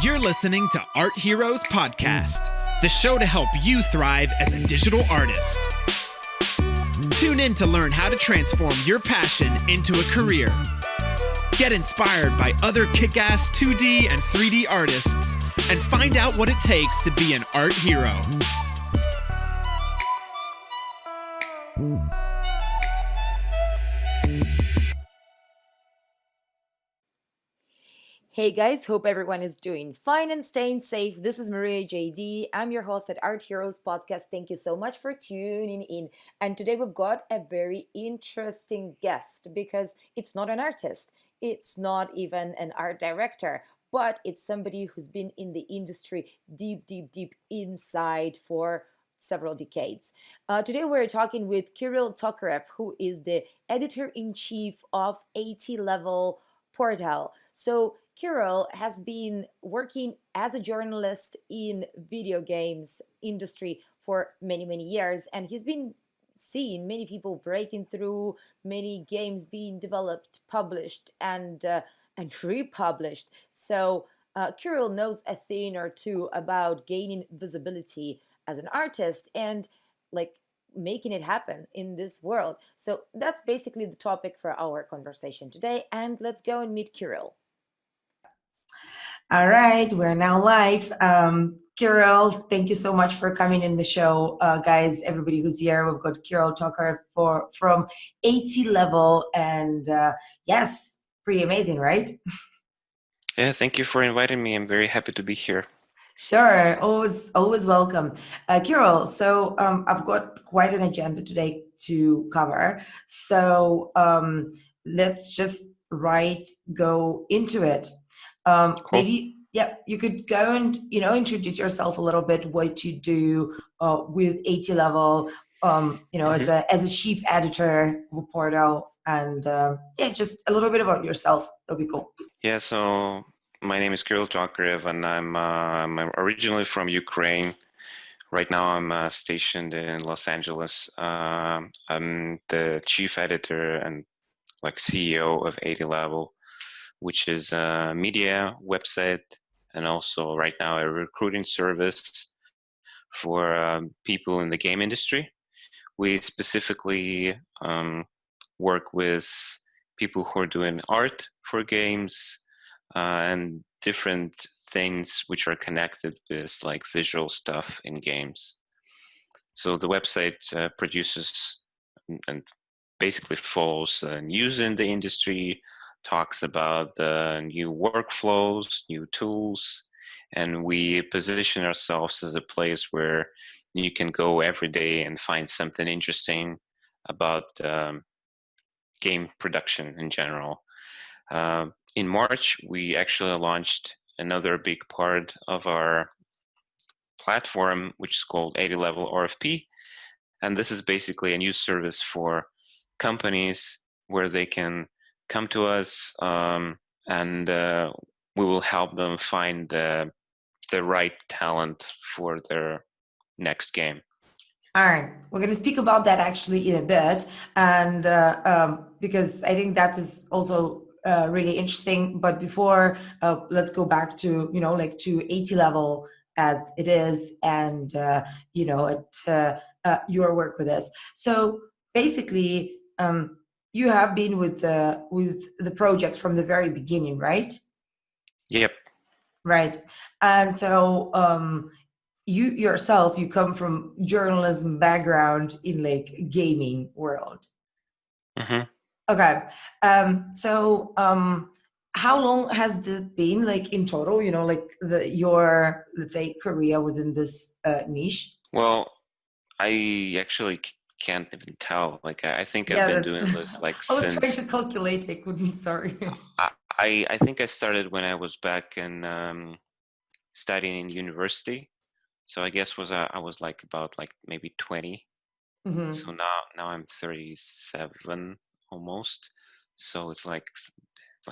You're listening to Art Heroes Podcast, the show to help you thrive as a digital artist. Tune in to learn how to transform your passion into a career. Get inspired by other kick-ass 2D and 3D artists, and find out what it takes to be an art hero. Hey guys, hope everyone is doing fine and staying safe. This is Maria JD. I'm your host at Art Heroes Podcast. Thank you so much for tuning in. And today we've got a very interesting guest because it's not an artist. It's not even an art director, but it's somebody who's been in the industry deep inside for several decades. Today we're talking with Kirill Tokarev, who is the editor-in-chief of AT-Level portal. So Kirill has been working as a journalist in video games industry for many years, and he's been seeing many people breaking through, many games being developed, published, and republished. So Kirill knows a thing or two about gaining visibility as an artist and like making it happen in this world. So that's basically the topic for our conversation today. And let's go and meet Kirill. All right, we're now live. Kirill, thank you so much for coming in the show. Guys, everybody who's here, we've got Kirill Tokarev from AT-Level, and yes, pretty amazing, right? Yeah, thank you for inviting me. I'm very happy to be here. Sure, always welcome. Kirill, so I've got quite an agenda today to cover. So let's just go into it. Cool. Maybe, yeah, you could go and, introduce yourself a little bit, what you do with AT-Level, as a chief editor of a portal, and just a little bit about yourself. That'll be cool. Yeah, so my name is Kirill Tokarev, and I'm originally from Ukraine. Right now I'm stationed in Los Angeles. I'm the chief editor and CEO of AT-Level, which is a media website and also right now a recruiting service for people in the game industry. We specifically work with people who are doing art for games and different things which are connected with visual stuff in games. So the website produces and basically follows news in the industry, talks about the new workflows, new tools, and we position ourselves as a place where you can go every day and find something interesting about game production in general. In March, we actually launched another big part of our platform, which is called AT-Level RFP, and this is basically a new service for companies where they can come to us and we will help them find the right talent for their next game. All right, we're going to speak about that actually in a bit, and because I think that is also really interesting. But before, let's go back to to AT-Level as it is, and your work with this. So basically, you have been with the project from the very beginning, right? Yep. Right, and so you yourself, you come from journalism background in gaming world. Mm-hmm. Okay, so how long has it been in total? Your, let's say, career within this niche. Well, I actually can't even tell. I think I've been doing this I was since. trying to calculate. I couldn't. Sorry. I think I started when I was back in studying in university. So I guess I was about maybe 20. Mm-hmm. So now I'm 37 almost. So it's like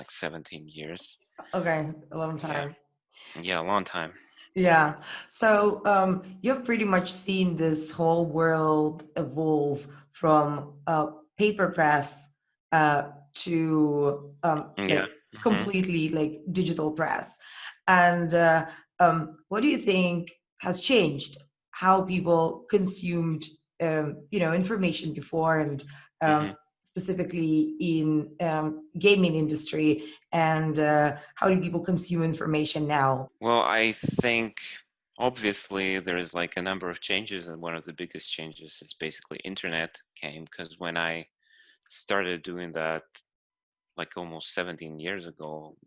17 years. Okay, a long time. Yeah, a long time. Yeah. So you've pretty much seen this whole world evolve from paper press to completely digital press. And what do you think has changed? How people consumed, information before, and Hmm. specifically in gaming industry, and how do people consume information now? Well, I think obviously there is like a number of changes, and one of the biggest changes is basically internet came, because when I started doing that like almost 17 years ago,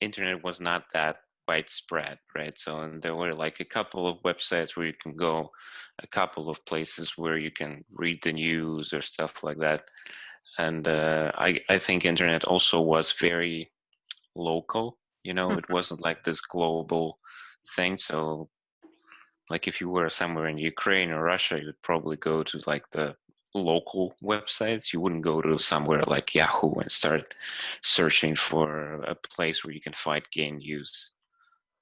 internet was not that widespread, right? So, and there were like a couple of websites where you can go, a couple of places where you can read the news or stuff like that. And I think internet also was very local, it wasn't like this global thing. So like if you were somewhere in Ukraine or Russia, you'd probably go to like the local websites. You wouldn't go to somewhere like Yahoo and start searching for a place where you can find game news,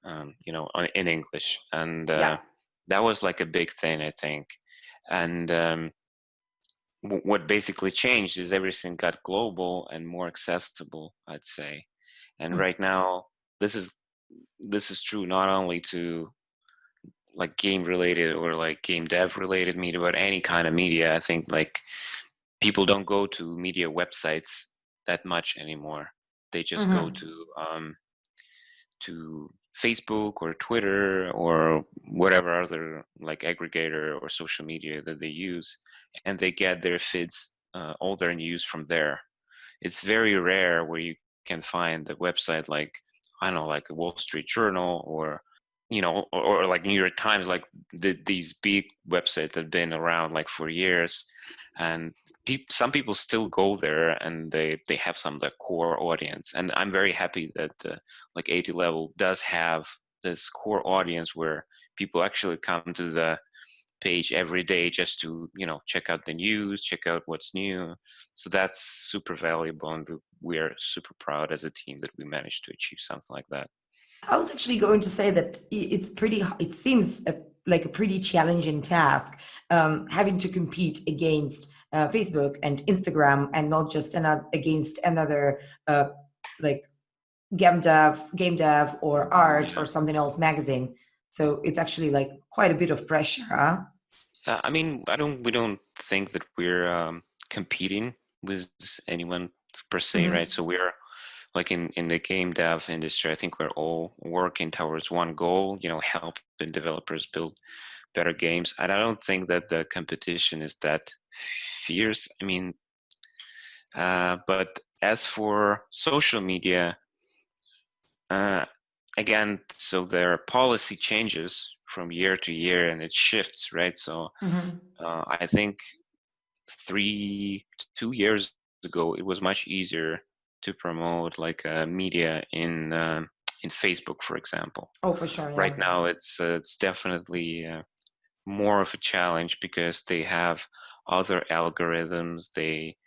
in English. And Yeah. that was like a big thing, I think. And what basically changed is everything got global and more accessible, I'd say. And right now, this is true not only to like game related or like game dev related media, but any kind of media. I think like people don't go to media websites that much anymore. They just go Mm-hmm. to Facebook or Twitter or whatever other like aggregator or social media that they use, and they get their feeds, all their news from there. It's very rare where you can find a website like, I don't know, like a Wall Street Journal or or like New York Times, like these big websites that have been around like for years, and some people still go there, and they have some of the core audience. And I'm very happy that like 80 level does have this core audience where people actually come to the page every day just to check out the news, check out what's new. So that's super valuable, and we're super proud as a team that we managed to achieve something like that. I was actually going to say that it seems like a pretty challenging task, having to compete against Facebook and Instagram, and not just against another like game dev or art Yeah. or something else magazine. So it's actually like quite a bit of pressure, huh? I mean, we don't think that we're competing with anyone per se, right? Hmm. So we're like in the game dev industry, I think we're all working towards one goal, helping developers build better games. And I don't think that the competition is that fierce. I mean, but as for social media, uh, again, so there are policy changes from year to year, and it shifts, right? So Hmm. I think 2 years ago, it was much easier to promote like media in Facebook, for example. Oh, for sure, yeah. Right now, it's definitely more of a challenge because they have other algorithms. They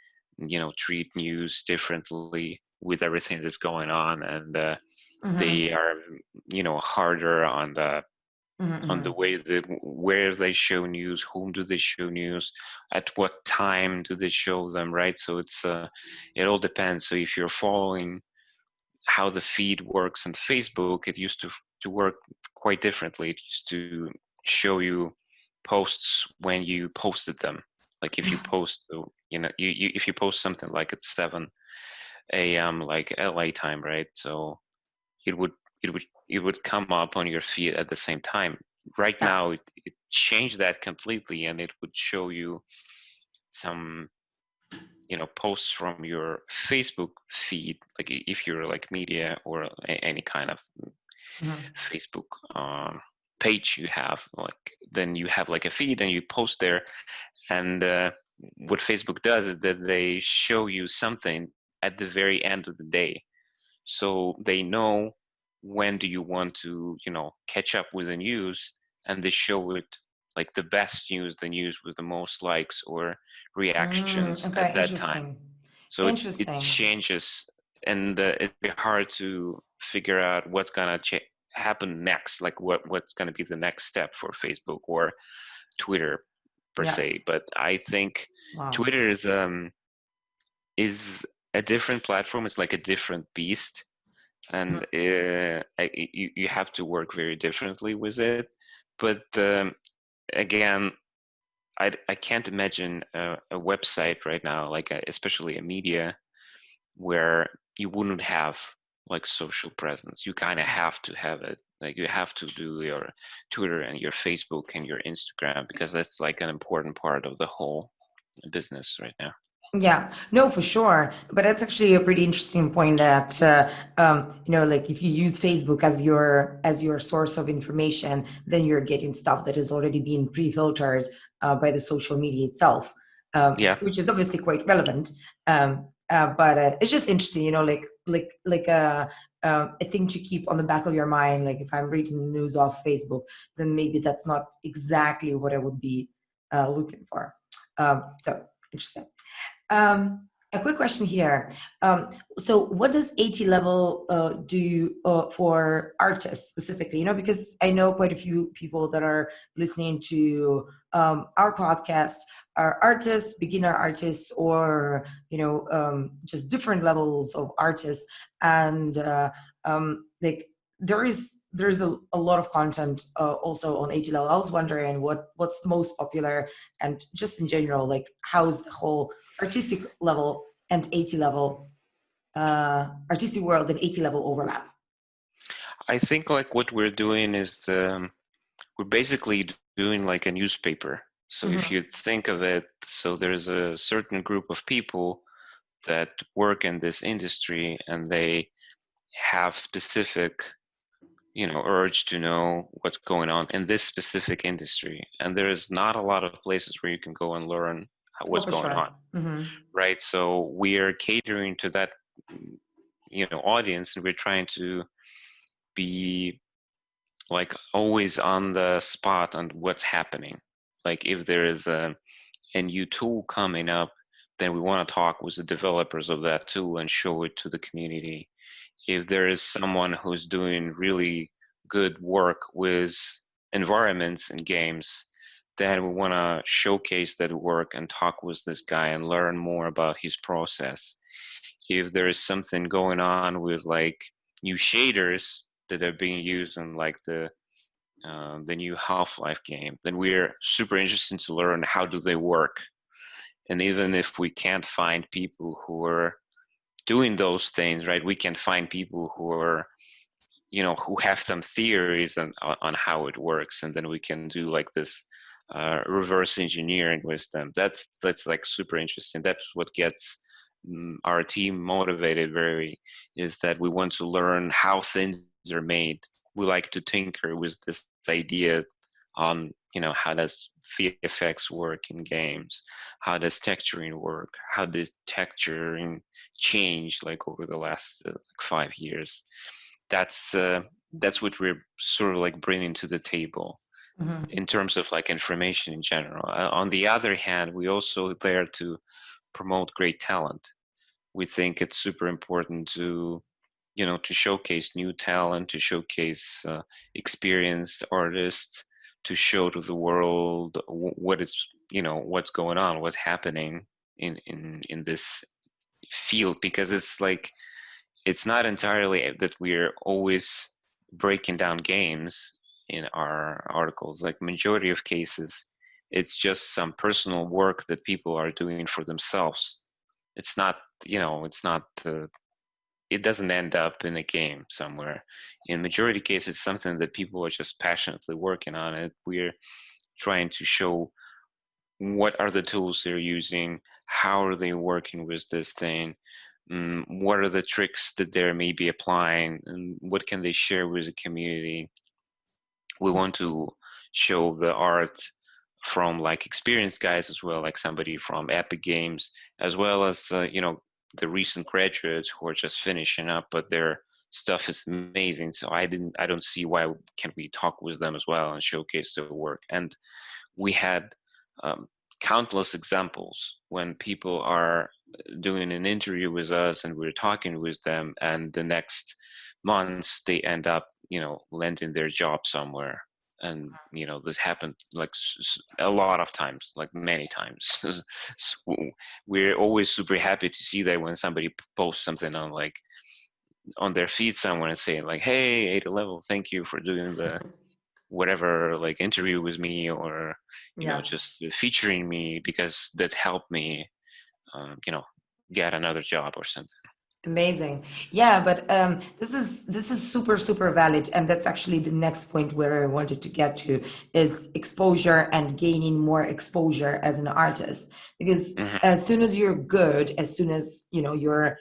treat news differently with everything that's going on, and Hmm. they are harder on the Hmm. way that where they show news, whom do they show news, at what time do they show them, right? So it all depends. So if you're following how the feed works on Facebook, it used to work quite differently. It used to show you posts when you posted them. Like if you post, if you post something like at 7 a.m. like LA time, right? So it would it would come up on your feed at the same time. Right Yeah. now, it changed that completely, and it would show you some posts from your Facebook feed, like if you're like media or any kind of Hmm. Facebook page you have, like then you have like a feed and you post there, and what Facebook does is that they show you something at the very end of the day, so they know when do you want to catch up with the news, and they show it like the best news, the news with the most likes or reactions Okay, at that time. interesting. So it Interesting. changes, and it'd be hard to figure out what's gonna happen next, like what's gonna be the next step for Facebook or Twitter per Yeah. se. But I think Wow. Twitter is a different platform. It's like a different beast, and you have to work very differently with it. But again, I can't imagine a website right now, like especially a media, where you wouldn't have like social presence. You kind of have to have it. Like you have to do your Twitter and your Facebook and your Instagram, because that's like an important part of the whole business right now. Yeah, no, for sure. But that's actually a pretty interesting point that like if you use Facebook as your source of information, then you're getting stuff that is already being pre-filtered by the social media itself, Yeah. which is obviously quite relevant. But it's just interesting, a thing to keep on the back of your mind. Like if I'm reading the news off Facebook, then maybe that's not exactly what I would be looking for. So interesting. A quick question here. So what does AT level do for artists specifically? Because I know quite a few people that are listening to our podcast are artists, beginner artists, or, just different levels of artists. And like there's a lot of content also on AT level. I was wondering what's the most popular, and just in general, like how's the whole artistic level and AT level, artistic world and AT level overlap? I think like what we're doing is we're basically doing like a newspaper. So if you think of it, so there's a certain group of people that work in this industry, and they have specific, urge to know what's going on in this specific industry. And there's not a lot of places where you can go and learn what's for going sure. on, right? So we're catering to that, audience, and we're trying to be like always on the spot on what's happening. Like if there is a new tool coming up, then we want to talk with the developers of that tool and show it to the community. If there is someone who's doing really good work with environments and games, then we want to showcase that work and talk with this guy and learn more about his process. If there is something going on with like new shaders that are being used in like the new Half-Life game, then we're super interested to learn how do they work. And even if we can't find people who are doing those things, right, we can find people who are, who have some theories on how it works, and then we can do like this reverse engineering with them. That's like super interesting. That's what gets our team motivated is that we want to learn how things are made. We like to tinker with this idea on, how does VFX work in games? How does texturing work? How does texturing change like over the last 5 years? That's what we're sort of like bringing to the table in terms of like information in general. On the other hand, we also there to promote great talent. We think it's super important to to showcase new talent, to showcase experienced artists, to show to the world what is what's going on, what's happening in this field, because it's not entirely that we're always breaking down games in our articles. Like majority of cases, it's just some personal work that people are doing for themselves. It's not it doesn't end up in a game somewhere. In majority cases, it's something that people are just passionately working on it. We're trying to show what are the tools they're using, how are they working with this thing, what are the tricks that they're maybe applying, and what can they share with the community. We want to show the art from like experienced guys as well, like somebody from Epic Games, as well as the recent graduates who are just finishing up, but their stuff is amazing. So I don't see why can't we talk with them as well and showcase their work. And we had countless examples when people are doing an interview with us and we're talking with them, and the next months they end up landing their job somewhere. And this happened like a lot of times, like many times. So we're always super happy to see that when somebody posts something on like on their feed someone and saying like, hey, 80 level, thank you for doing the whatever, like interview with me, or Yeah. just featuring me, because that helped me get another job or something. Amazing. Yeah, but this is super valid, and that's actually the next point where I wanted to get to, is exposure and gaining more exposure as an artist. Because as soon as you're good, as soon as your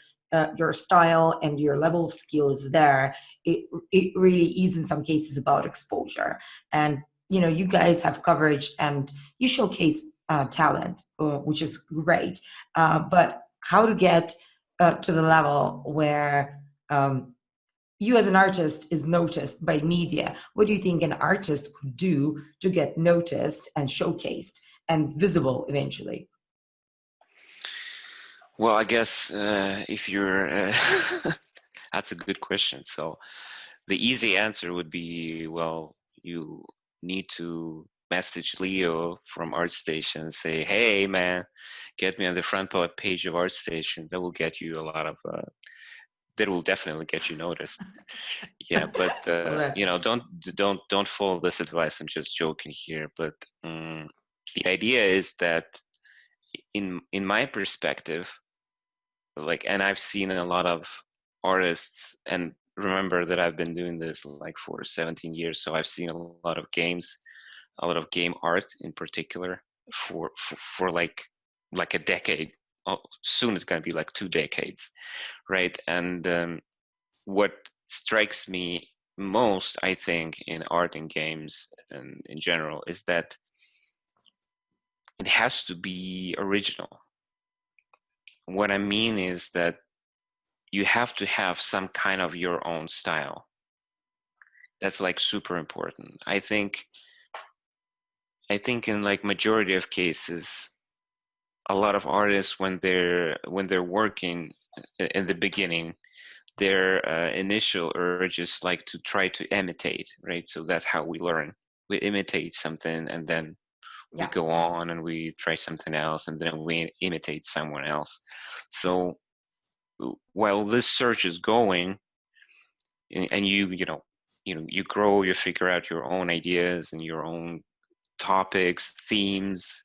style and your level of skill is there, it really is in some cases about exposure. And you guys have coverage and you showcase talent, which is great. But how to get to the level where you as an artist is noticed by media? What do you think an artist could do to get noticed and showcased and visible eventually? Well, I guess if you're that's a good question. So the easy answer would be, well, you need to message Leo from ArtStation and say, hey man, get me on the front page of ArtStation. That will get you a lot of that will definitely get you noticed. Yeah, but don't follow this advice. I'm just joking here, but the idea is that in my perspective, like, and I've seen a lot of artists, and remember that I've been doing this like for 17 years, so I've seen a lot of games, a lot of game art in particular, for like a decade. Oh, soon it's going to be like 2 decades, right? And what strikes me most, I think, in art and games and in general, is that it has to be original. What I mean is that you have to have some kind of your own style. That's like super important. I think in like majority of cases, a lot of artists, when they're working in the beginning, their initial urge is like to try to imitate, right? So that's how we learn. We imitate something, and then we Yeah. go on and we try something else, and then we imitate someone else. So while this search is going, and you grow, you figure out your own ideas and your own topics, themes,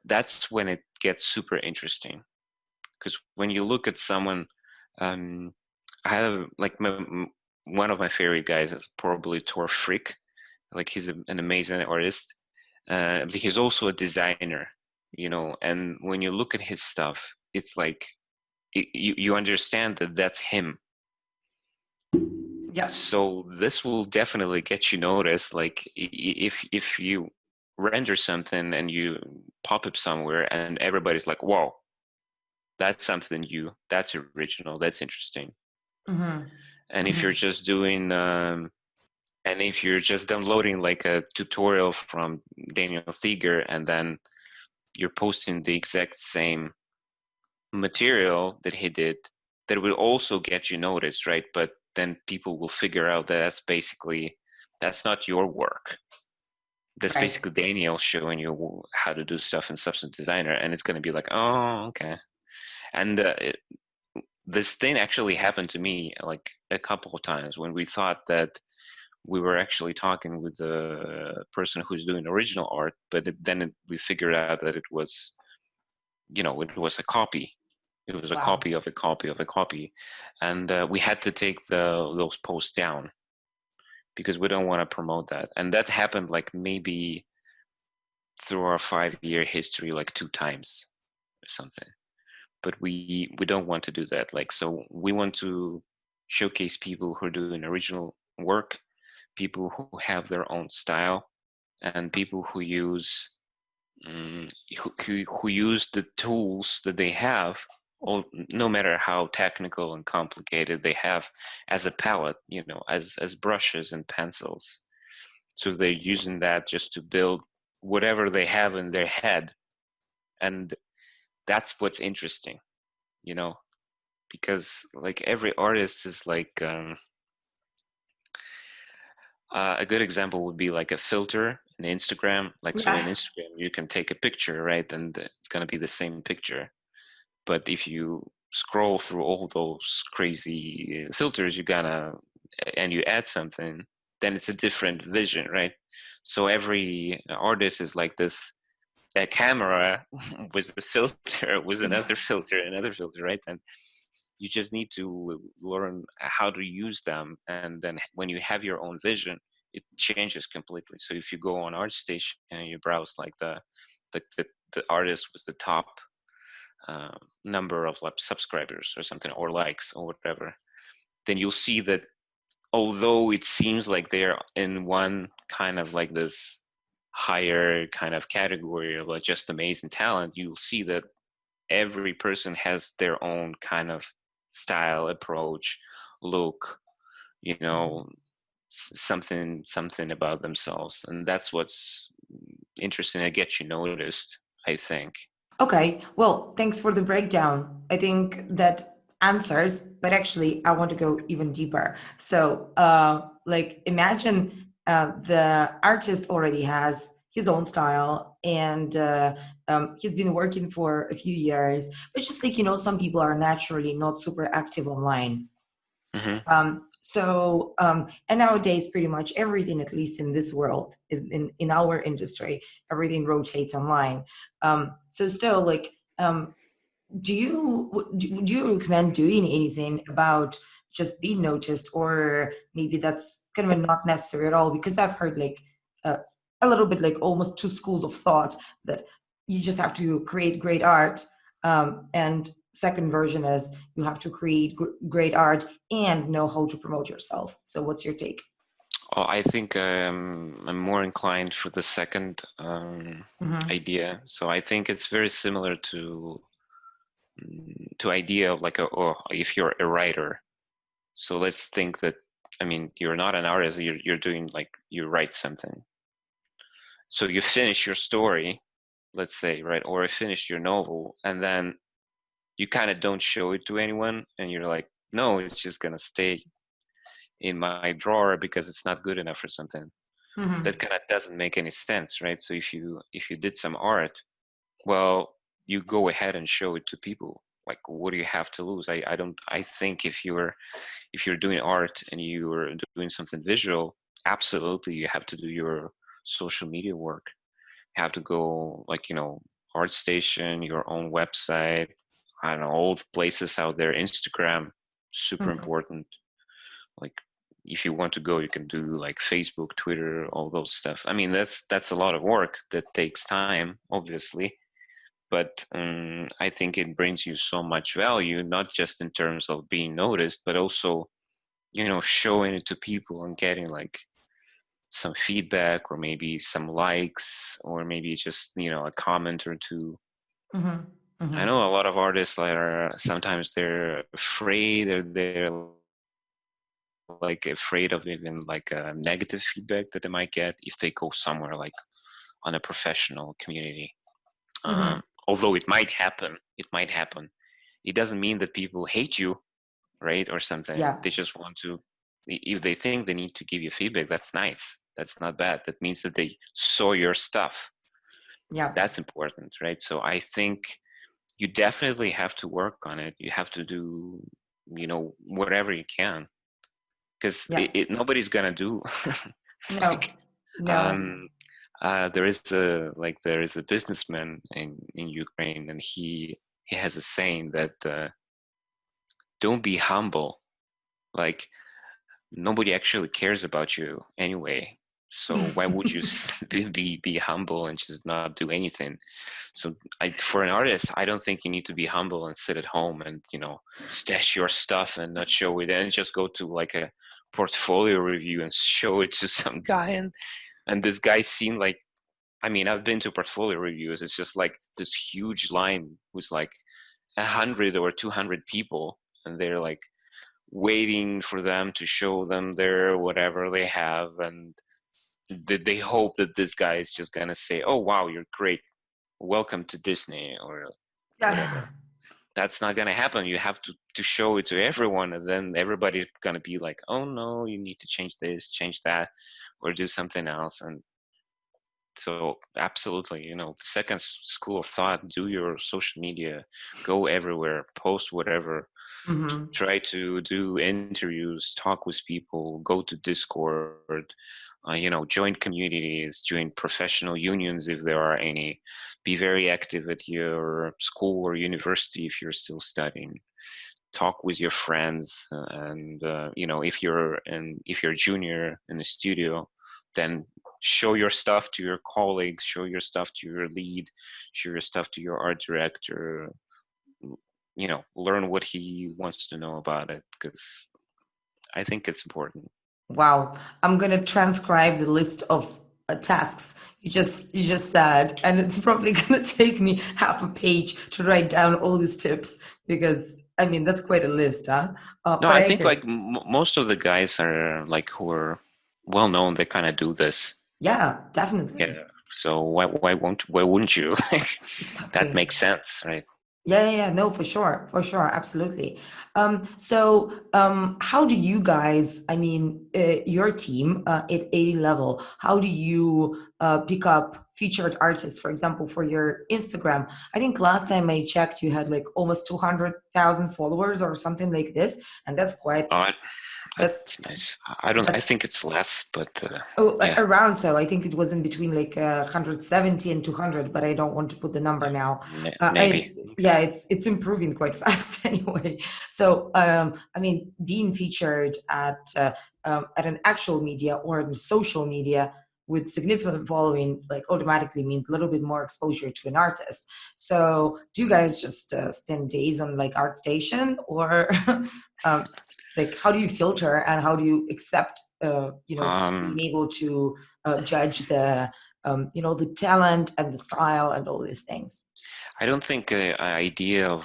that's when it gets super interesting. Because when you look at someone, I have like one of my favorite guys is probably Tor Frick. Like, he's an amazing artist. But he's also a designer, and when you look at his stuff, it's like you understand that that's him. Yeah. So this will definitely get you noticed. Like, if you render something and you pop up somewhere and everybody's like, whoa, that's something new, that's original, that's interesting. And if you're just doing and if you're just downloading like a tutorial from Daniel Thieger, and then you're posting the exact same material that he did, that will also get you noticed, right? But then people will figure out that that's not your work. That's Right. basically Daniel showing you how to do stuff in Substance Designer, and it's going to be like, oh, okay. And this thing actually happened to me like a couple of times, when we thought that we were actually talking with the person who's doing original art, but then we figured out that it was a copy. It was a Wow. copy of a copy of a copy, and we had to take those posts down because we don't want to promote that. And that happened like maybe through our 5-year history, like 2 times or something. But we don't want to do that. Like, so we want to showcase people who are doing original work, people who have their own style, and people who use who use the tools that they have, or no matter how technical and complicated they have, as a palette, as brushes and pencils. So they're using that just to build whatever they have in their head. And that's what's interesting, because like every artist is like a good example would be like a filter in Instagram. Like, so in Instagram, you can take a picture, right? And it's going to be the same picture. But if you scroll through all those crazy filters, and you add something, then it's a different vision, right? So every artist is like this, a camera with a filter, with another filter, another filter, right? And you just need to learn how to use them. And then when you have your own vision, it changes completely. So if you go on ArtStation and you browse like the, the artist with the top number of like subscribers or something, or likes or whatever, then you'll see that although it seems like they're in one kind of like this higher kind of category of like just amazing talent, you'll see that every person has their own kind of style, approach, look, you know, something about themselves, and that's what's interesting and gets you noticed, I think. Okay, well, thanks for the breakdown. I think that answers, but actually, I want to go even deeper. So, like, imagine the artist already has his own style, and he's been working for a few years, but just like, some people are naturally not super active online. Mm-hmm. And nowadays, pretty much everything, at least in this world, in our industry, everything rotates online. So still, like, do you recommend doing anything about just being noticed, or maybe that's kind of not necessary at all? Because I've heard like a little bit like almost two schools of thought, that you just have to create great art, and second version is you have to create great art and know how to promote yourself. So what's your take? Well, I think I'm more inclined for the second Mm-hmm. idea. So I think it's very similar to idea of like or if you're a writer. So let's think that, I mean, you're not an artist, you're doing like, you write something. So you finish your story, let's say, right? Or you finish your novel, and then you kind of don't show it to anyone, and you're like, no, it's just gonna stay in my drawer because it's not good enough or something. Mm-hmm. That kind of doesn't make any sense, right? So if you did some art, well, you go ahead and show it to people. Like, what do you have to lose? I think if you're doing art and you're doing something visual, absolutely you have to do your social media work. You have to go, like, ArtStation, your own website, I don't know, all the places out there, Instagram, super Mm-hmm. important. Like, if you want to go, you can do like Facebook, Twitter, all those stuff. I mean, that's a lot of work that takes time, obviously, but I think it brings you so much value, not just in terms of being noticed, but also, showing it to people and getting like some feedback, or maybe some likes, or maybe just, a comment or two. Mm-hmm. I Mm-hmm. know a lot of artists are sometimes they're afraid, or they're like afraid of even like a negative feedback that they might get if they go somewhere like on a professional community. Mm-hmm. Although it might happen, it doesn't mean that people hate you, right, or something. Yeah. They just want to, if they think they need to give you feedback, that's nice, that's not bad, that means that they saw your stuff. Yeah. That's important, right? So I think you definitely have to work on it. You have to do, whatever you can, because Yeah. nobody's gonna do No. like No. um there is a businessman in Ukraine, and he has a saying that don't be humble. Like, nobody actually cares about you anyway, so why would you be humble and just not do anything? So for an artist, I don't think you need to be humble and sit at home and stash your stuff and not show it, and just go to like a portfolio review and show it to some guy, and this guy seen like, I mean, I've been to portfolio reviews, it's just like this huge line with like 100 or 200 people, and they're like waiting for them to show them their whatever they have, and they hope that this guy is just gonna say, oh wow, you're great, welcome to Disney, or Yeah. whatever. That's not gonna happen. You have to show it to everyone, and then everybody's gonna be like, oh no, you need to change this, change that, or do something else. And So absolutely, second school of thought, do your social media, go everywhere, post whatever, Mm-hmm. try to do interviews, talk with people, go to Discord, join communities, join professional unions if there are any, be very active at your school or university if you're still studying, talk with your friends, and if you're a junior in the studio, then show your stuff to your colleagues, show your stuff to your lead, show your stuff to your art director, learn what he wants to know about it, because I think it's important. Wow, I'm gonna transcribe the list of tasks you just said, and it's probably gonna take me half a page to write down all these tips because I mean that's quite a list, huh? No, But I I think agree. like most of the guys are like who are well known, they kind of do this. Yeah, Yeah. definitely. So why wouldn't you? That Exactly. makes sense, right? Yeah. No, for sure, absolutely. So, how do you guys, I mean, your team at A level, how do you pick up featured artists, for example, for your Instagram? I think last time I checked, you had like almost 200,000 followers or something like this, and that's quite, Uh, that's that's nice. I don't. I that's think it's less, but Oh, yeah, around so. I think it was in between like 170 and 200, but I don't want to put the number now. maybe. It's Okay. yeah, it's improving quite fast anyway. So I mean, being featured at an actual media or in social media with significant following, like automatically means a little bit more exposure to an artist. So do you guys just spend days on like ArtStation or um, like how do you filter and how do you accept being Um, able to judge the the talent and the style and all these things? I don't think an idea of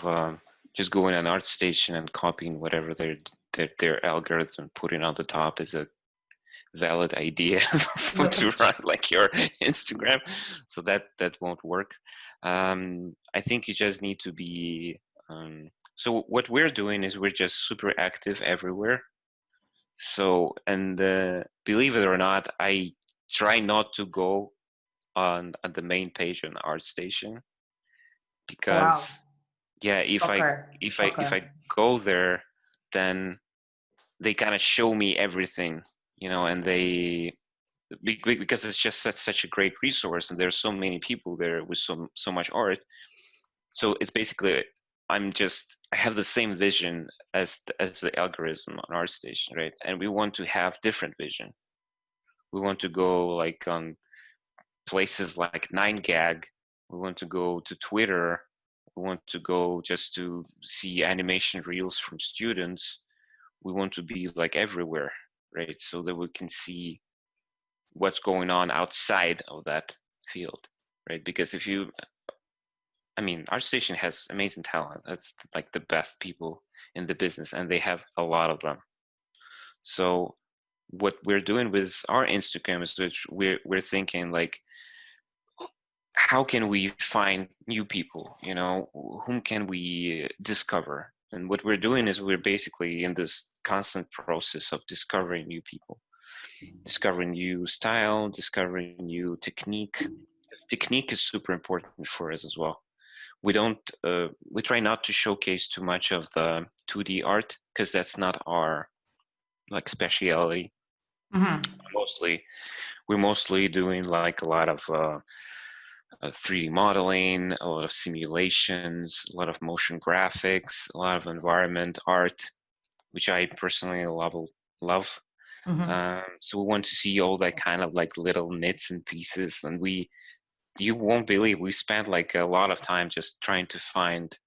just going on ArtStation and copying whatever their algorithm putting on the top is a valid idea for No. to run like your Instagram. So that won't work. I think you just need to be. So what we're doing is we're just super active everywhere. So and believe it or not, I try not to go on the main page on ArtStation Oh, wow. because yeah, if I Shocker. if I if Shocker. I go there, then they kind of show me everything, and because it's just such a great resource, and there's so many people there with so much art. So it's basically I have the same vision as the algorithm on ArtStation, right? And we want to have different vision. We want to go like on places like 9gag. We want to go to Twitter. We want to go just to see animation reels from students. We want to be like everywhere, right? So that we can see what's going on outside of that field, right? Because ArtStation has amazing talent. That's like the best people in the business, and they have a lot of them. So what we're doing with our Instagram is that we're thinking like, how can we find new people? Whom can we discover? And what we're doing is we're basically in this constant process of discovering new people, discovering new style, discovering new technique. Technique is super important for us as well. We try not to showcase too much of the 2D art because that's not our like speciality. Hmm. Mostly, we're mostly doing like a lot of 3D modeling, a lot of simulations, a lot of motion graphics, a lot of environment art, which I personally love. Hmm. So we want to see all that kind of like little nits and pieces, and you won't believe we spent like a lot of time just trying to find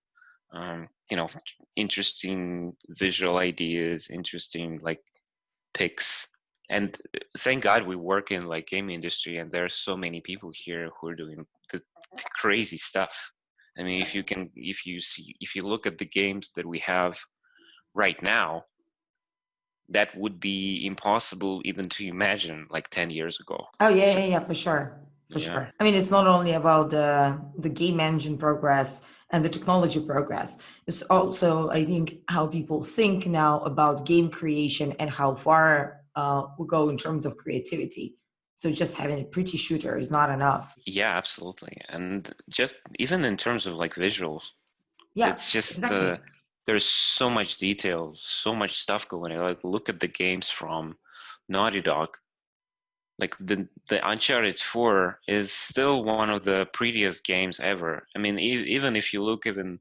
um, you know interesting visual ideas, interesting like pics. And thank God we work in like game industry, and there are so many people here who are doing the crazy stuff. I mean, if you look at the games that we have right now, that would be impossible even to imagine like 10 years ago. Oh yeah, So yeah, yeah, for sure, for yeah. sure. I mean, it's not only about the game engine progress and the technology progress. It's also, I think, how people think now about game creation and how far we go in terms of creativity. So just having a pretty shooter is not enough. Yeah, absolutely. And just even in terms of like visuals, Yeah, it's just exactly. there's so much detail, so much stuff going on. Like look at the games from Naughty Dog. Like the Uncharted 4 is still one of the prettiest games ever. I mean, even if you look even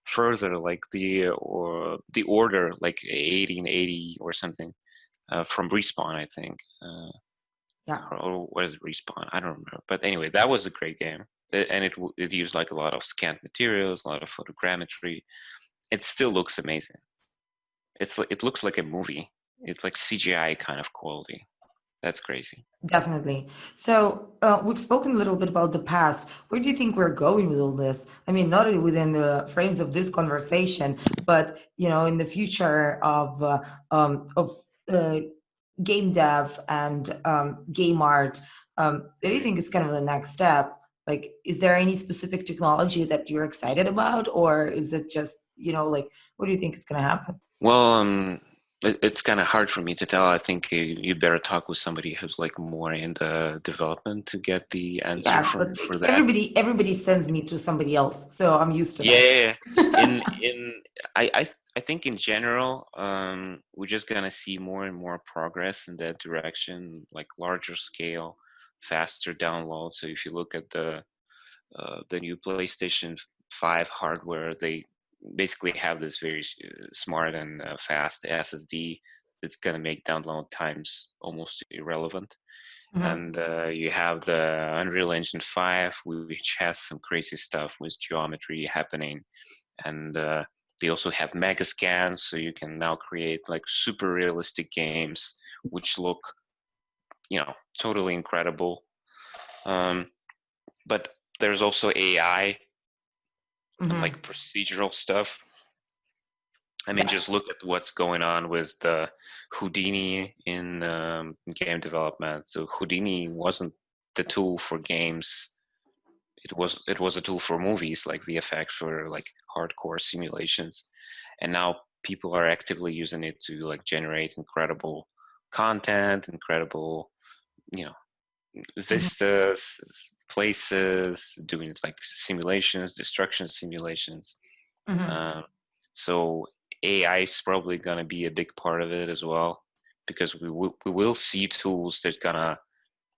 further, like the Order, like 1880 or something, from Respawn, I think. Yeah, Or what is it, Respawn? I don't remember. But anyway, that was a great game. And it used like a lot of scanned materials, a lot of photogrammetry. It still looks amazing. It looks like a movie. It's like CGI kind of quality. That's crazy. definitely. So we've spoken a little bit about the past. Where do you think we're going with all this? I mean, not only within the frames of this conversation, but in the future of game dev and game art. What do you think is kind of the next step? Like, is there any specific technology that you're excited about, or is it just like what do you think is going to happen? Well, it's kind of hard for me to tell. I think you better talk with somebody who's like more in the development to get the answer Yeah, but for like that. everybody sends me to somebody else, so I'm used to Yeah, that. yeah, yeah. I think in general, we're just gonna see more and more progress in that direction, like larger scale, faster download. So if you look at the new PlayStation 5 hardware, they basically have this very smart and fast SSD that's gonna make download times almost irrelevant. Mhm, And you have the Unreal Engine 5, which has some crazy stuff with geometry happening. And they also have mega scans, so you can now create like super realistic games, which look, totally incredible. Um, but there's also AI and mhm. like procedural stuff. I mean, Yeah. just look at what's going on with the Houdini in game development. So Houdini wasn't the tool for games. It was a tool for movies, like VFX, for like hardcore simulations, and now people are actively using it to like generate incredible content, incredible, you know, Mhm, vistas, places, doing like simulations, destruction simulations. mhm, Uh, so AI is probably going to be a big part of it as well, because we will see tools that gonna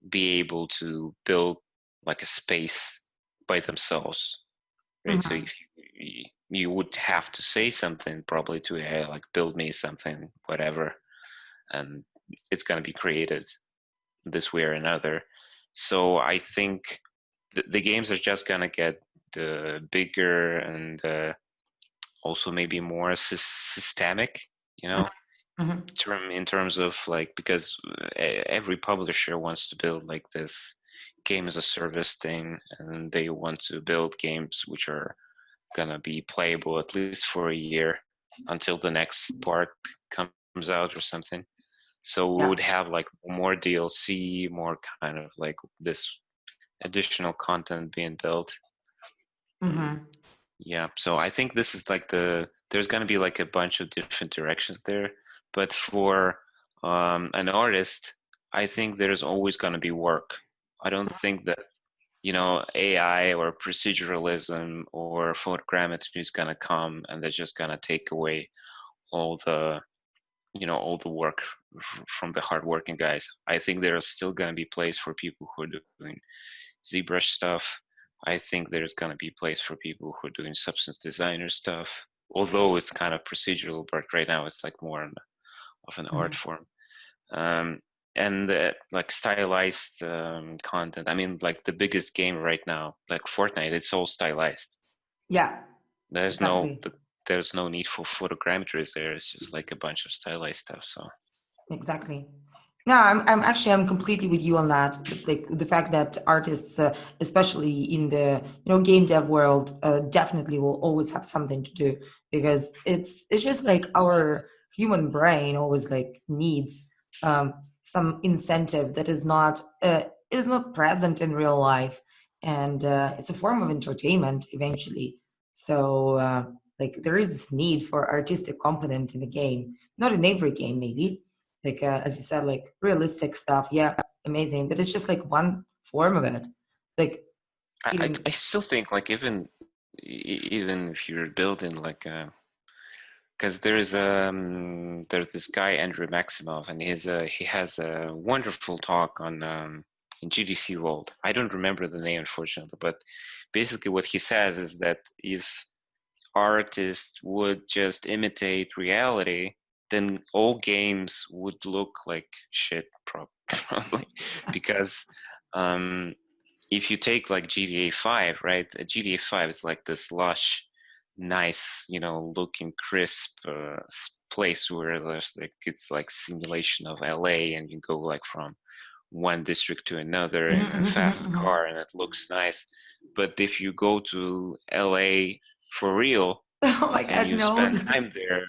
be able to build like a space by themselves, right? So mhm, if you would have to say something probably to AI, like build me something, whatever, and it's going to be created this way or another. So I think the games are just going to get bigger and also maybe more systemic, you know, mhm, in terms of like, because every publisher wants to build like this game as a service thing, and they want to build games which are gonna be playable at least for a year until the next part comes out or something. So we yeah. would have like more DLC, more kind of like this additional content being built. Mm, Mhm, yeah, so I think this is like there's going to be like a bunch of different directions there. But for an artist, I think there's always going to be work. I don't think that, AI or proceduralism or photogrammetry is going to come and they're just going to take away all the work from the hardworking guys. I think there's still going to be place for people who are doing ZBrush stuff. I think there's going to be place for people who are doing substance designer stuff, although it's kind of procedural, but right now it's like more of an art mhm. form. Um, and like stylized content. I mean, like the biggest game right now, like Fortnite, it's all stylized. Yeah, There's no exactly. there's no need for photogrammetry there. It's just like a bunch of stylized stuff. So Exactly. No, I'm completely with you on that. Like the fact that artists, especially in the game dev world, definitely will always have something to do because it's just like our human brain always like needs some incentive that is not present in real life, and it's a form of entertainment eventually. So like there is this need for artistic component in the game, not in every game maybe like as you said, like realistic stuff. Yeah, amazing, but it's just like one form of it. Like even I still think like even if you're building like because there's this guy Andrew Maximov, and he has a wonderful talk on in GDC World. I don't remember the name unfortunately, but basically what he says is that if artists would just imitate reality, then all games would look like shit probably because if you take like GTA 5, right? GTA 5 is like this lush, nice, looking crisp place where there's like it's like simulation of LA, and you go like from one district to another in a fast car, and it looks nice. But if you go to LA for real oh my and God, you no. spend time there,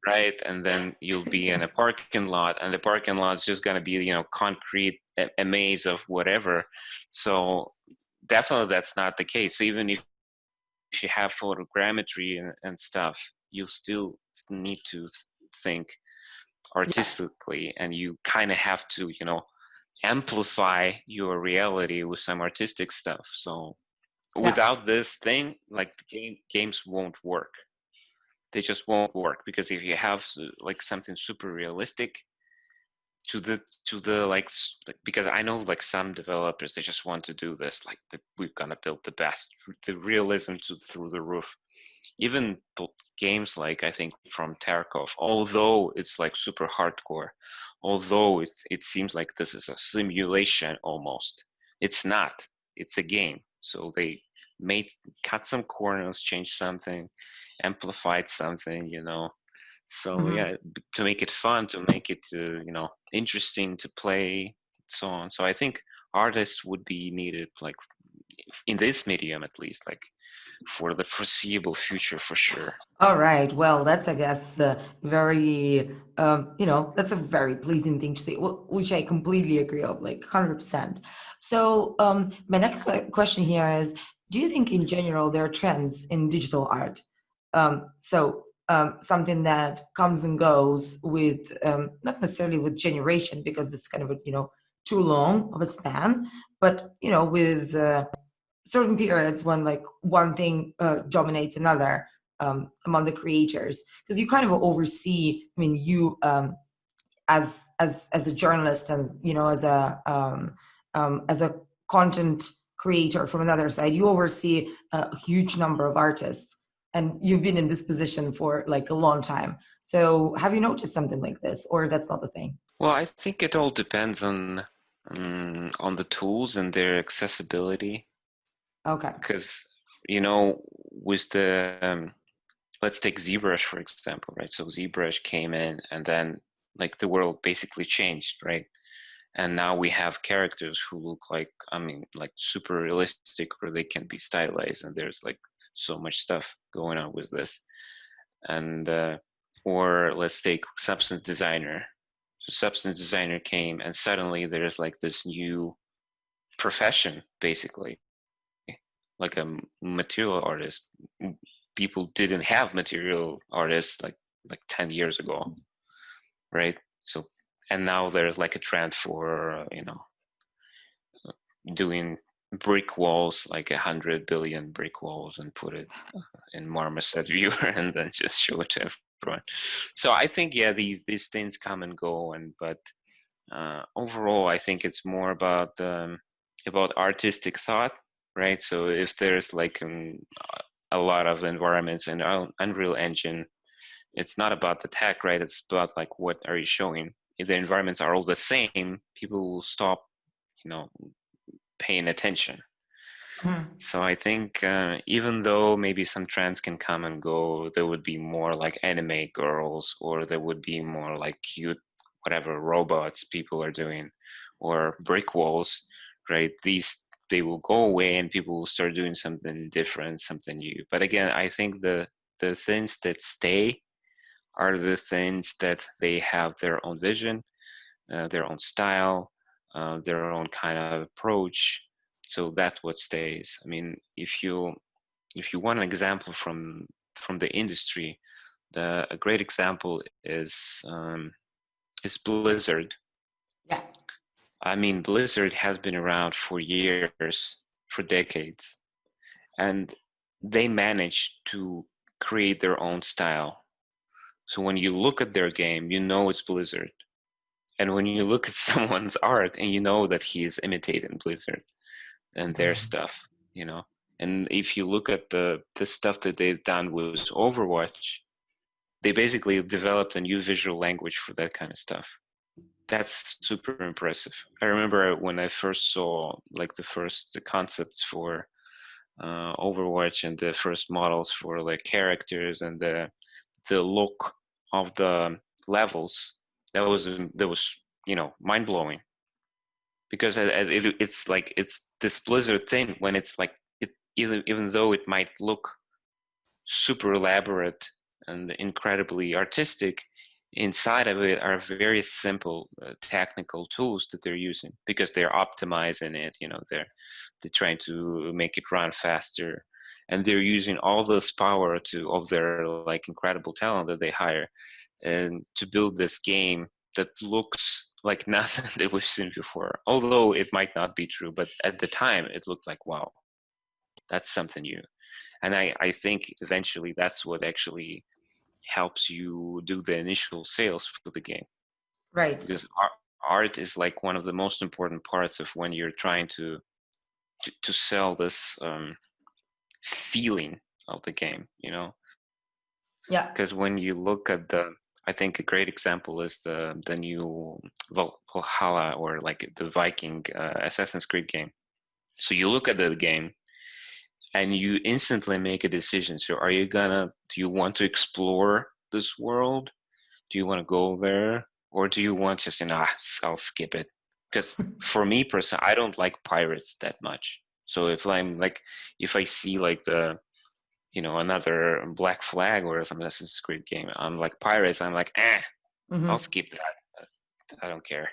right, and then you'll be in a parking lot, and the parking lot's just going to be concrete, a maze of whatever. So definitely that's not the case. So even if you have photogrammetry and stuff, you still need to think artistically, and you kind of have to amplify your reality with some artistic stuff. So Yeah. without this thing, like the games won't work. They just won't work, because if you have like something super realistic to the like, because I know like some developers, they just want to do this, like we're gonna build the best, the realism through the roof. Even games like, I think, from Tarkov, although it's like super hardcore, although it seems like this is a simulation almost, it's not. It's a game. So they cut some corners, changed something, amplified something, So yeah, to make it fun, to make it interesting to play, so on. So I think artists would be needed, like in this medium at least, like for the foreseeable future, for sure. All right. Well, that's, I guess, very, that's a very pleasing thing to say, which I completely agree of, like 100%. So, my next question here is, do you think in general there are trends in digital art? Something that comes and goes with, not necessarily with generation, because it's kind of too long of a span, but, with certain periods when like one thing dominates another among the creators, because you kind of oversee. I mean, you as a journalist, and as a content creator from another side, you oversee a huge number of artists, and you've been in this position for like a long time. So have you noticed something like this, or that's not the thing? Well, I think it all depends on the tools and their accessibility, Okay. because with the let's take ZBrush for example, right? So ZBrush came in, and then like the world basically changed, right? And now we have characters who look like, I mean, like super realistic, or they can be stylized, and there's like so much stuff going on with this. And or let's take Substance Designer. So Substance Designer came, and suddenly there's like this new profession, basically, like a material artist. People didn't have material artists like 10 years ago, right? So, and now there's like a trend for doing brick walls, like 100 billion brick walls, and put it in Marmoset viewer and then just show it to everyone. So I think, yeah, these things come and go, but overall I think it's more about artistic thought, right? So if there's like a lot of environments in Unreal Engine, it's not about the tech, right? It's about like, what are you showing? If the environments are all the same, people will stop paying attention. So I think even though maybe some trends can come and go, there would be more like anime girls, or there would be more like cute whatever robots people are doing, or brick walls, right? They will go away, and people will start doing something different, something new. But again, I think the things that stay are the things that they have their own vision, their own style, their own kind of approach. So that's what stays. I mean, if you want an example from the industry, a great example is Blizzard. Yeah. I mean, Blizzard has been around for years, for decades, and they managed to create their own style. So when you look at their game, you know it's Blizzard. And when you look at someone's art and you know that he is imitating Blizzard and their stuff, you know. And if you look at the stuff that they've done with Overwatch, they basically developed a new visual language for that kind of stuff. That's super impressive. I remember when I first saw like the concepts for Overwatch and the first models for like characters and the look of the levels. That was mind blowing, because it's this Blizzard thing when it's like even though it might look super elaborate and incredibly artistic, inside of it are very simple technical tools that they're using because they're optimizing it. They're trying to make it run faster, and they're using all this power of their like incredible talent that they hire and to build this game that looks like nothing that we've seen before. Although it might not be true, but at the time it looked like, wow, that's something new. And I think eventually that's what actually helps you do the initial sales for the game, Right. because art is like one of the most important parts of when you're trying to sell this feeling of the game, Yeah. because when you look at I think a great example is the new Valhalla, or like the Viking Assassin's Creed game. So you look at the game and you instantly make a decision. So do you want to explore this world? Do you want to go there? Or do you want to say, nah, I'll skip it? Because for me personally, I don't like pirates that much. So if I see like another Black Flag or some Assassin's Creed game, I'm like pirates, I'm like, I'll skip that. I don't care.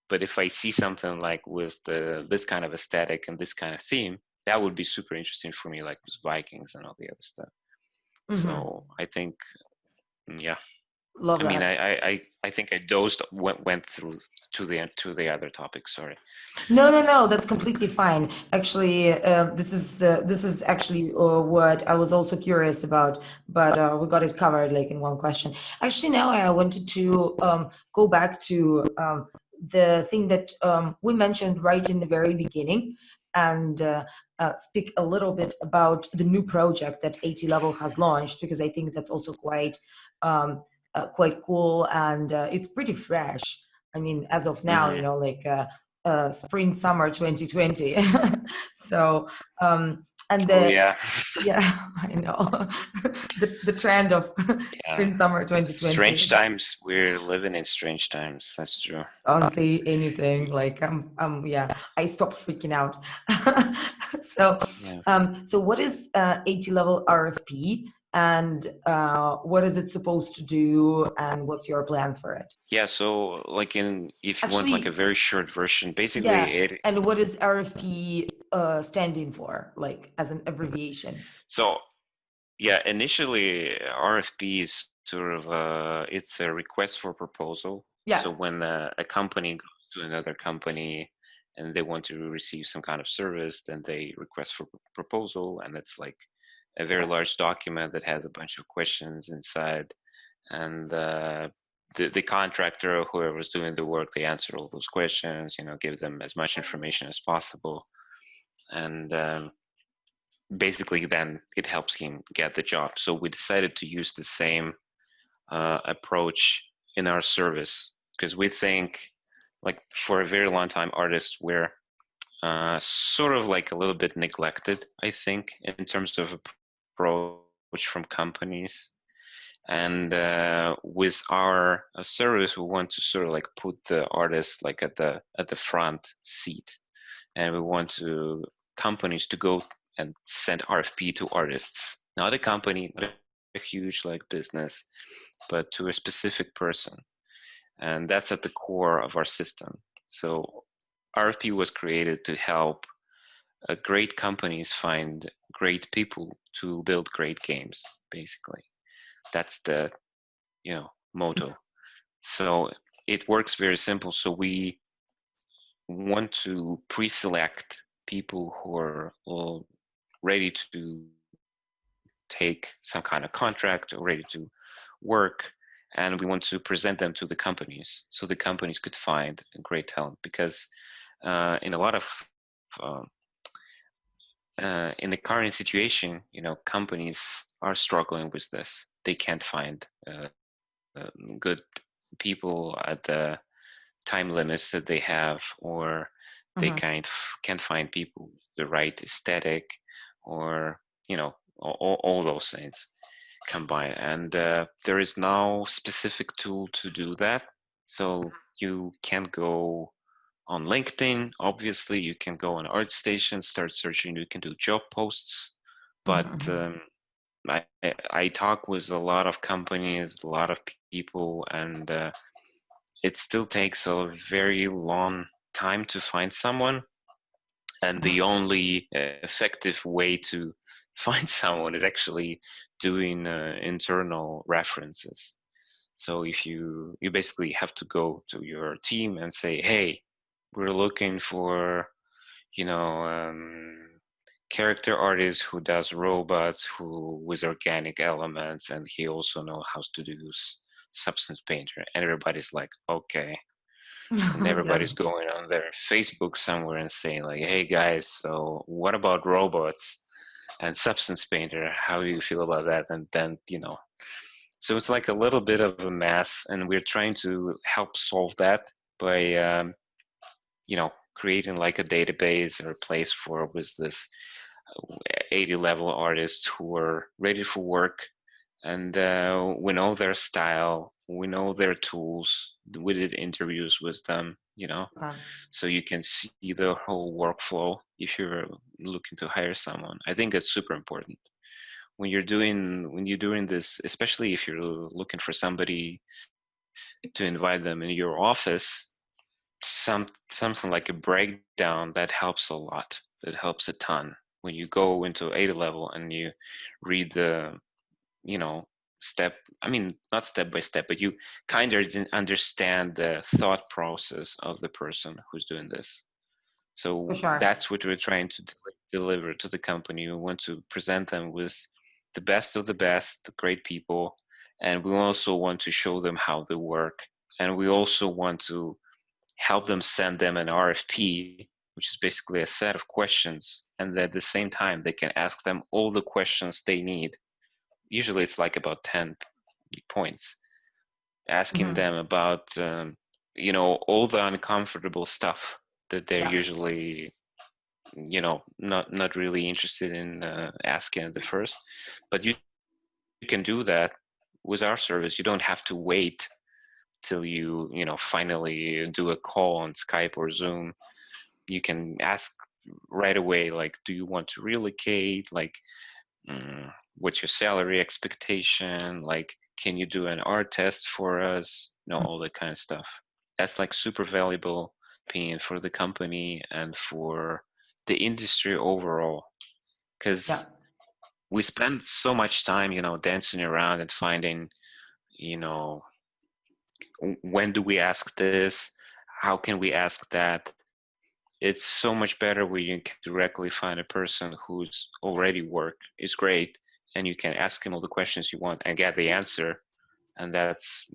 But if I see something like with this kind of aesthetic and this kind of theme, that would be super interesting for me, like with Vikings and all the other stuff. So I think, yeah. Love I mean, that. I think I went through to the other topics. Sorry. No, that's completely fine. Actually, this is actually what I was also curious about, but we got it covered like in one question. Actually, now I wanted to go back to the thing that we mentioned right in the very beginning, and speak a little bit about the new project that AT Level has launched, because I think that's also quite cool, and it's pretty fresh. I mean, as of now, Mm-hmm. like spring summer 2020. So and Oh the yeah. yeah, I know. The trend of Yeah. spring summer 2020. Strange times. We're living in strange times. That's true. Don't say anything, like yeah, I stopped freaking out. So Yeah. so what is AT level RFP, and what is it supposed to do, and what's your plans for it? Yeah. So if you want like a Actually, very short version, basically yeah, and what is RFP standing for, like as an abbreviation? so yeah, initially RFP is sort of it's a request for proposal. Yeah. So when a company goes to another company and they want to receive some kind of service, then they request for proposal, and it's like a very large document that has a bunch of questions inside, and the contractor or whoever's doing the work, they answer all those questions, give them as much information as possible, and basically then it helps him get the job. So we decided to use the same approach in our service, because we think, like, for a very long time artists were sort of like a little bit neglected, I think, in terms of approach from companies. And with our service, we want to sort of like put the artist like at the front seat, and we want companies to go and send RFP to artists, not a company, not a huge like business, but to a specific person. And that's at the core of our system. So RFP was created to help great companies find great people to build great games, basically. That's the motto. So it works very simple. So we want to pre-select people who are ready to take some kind of contract or ready to work, and we want to present them to the companies so the companies could find great talent. Because in a lot of in the current situation, companies are struggling with this. They can't find good people at the time limits that they have, or they can't find people with the right aesthetic, or all those things combined. And there is no specific tool to do that. So you can go on LinkedIn, obviously. You can go on ArtStation, start searching. You can do job posts, but I talk with a lot of companies, a lot of people, and it still takes a very long time to find someone. And the only effective way to find someone is actually doing internal references. So if you basically have to go to your team and say, hey, we're looking for character artist who does robots, who with organic elements, and he also knows how to do substance painter. And everybody's like, okay. And everybody's going on their Facebook somewhere and saying like, hey guys, so what about robots and substance painter? How do you feel about that? And then so it's like a little bit of a mess, and we're trying to help solve that by creating like a database or a place with this 80 level artists who are ready for work, and we know their style, we know their tools. We did interviews with them, so you can see the whole workflow if you're looking to hire someone. I think it's super important when you're doing this, especially if you're looking for somebody to invite them in your office. Something like a breakdown that helps a lot. That helps a ton when you go into 80 level and you read the not step by step, but you kind of understand the thought process of the person who's doing this. So that's what we're trying to deliver to the company. We want to present them with the best of the best, the great people, and we also want to show them how they work, and we also want to help them send them an RFP, which is basically a set of questions, and at the same time they can ask them all the questions they need. Usually it's like about 10 points, asking them about all the uncomfortable stuff that they're usually not really interested in asking at the first. But you can do that with our service. You don't have to wait till you finally do a call on Skype or Zoom. You can ask right away, like, do you want to relocate? Like, what's your salary expectation? Like, can you do an art test for us? All that kind of stuff. That's like super valuable opinion for the company and for the industry overall, because we spend so much time dancing around and finding when do we ask this, how can we ask that. It's so much better when you can directly find a person whose already work is great, and you can ask him all the questions you want and get the answer. And that's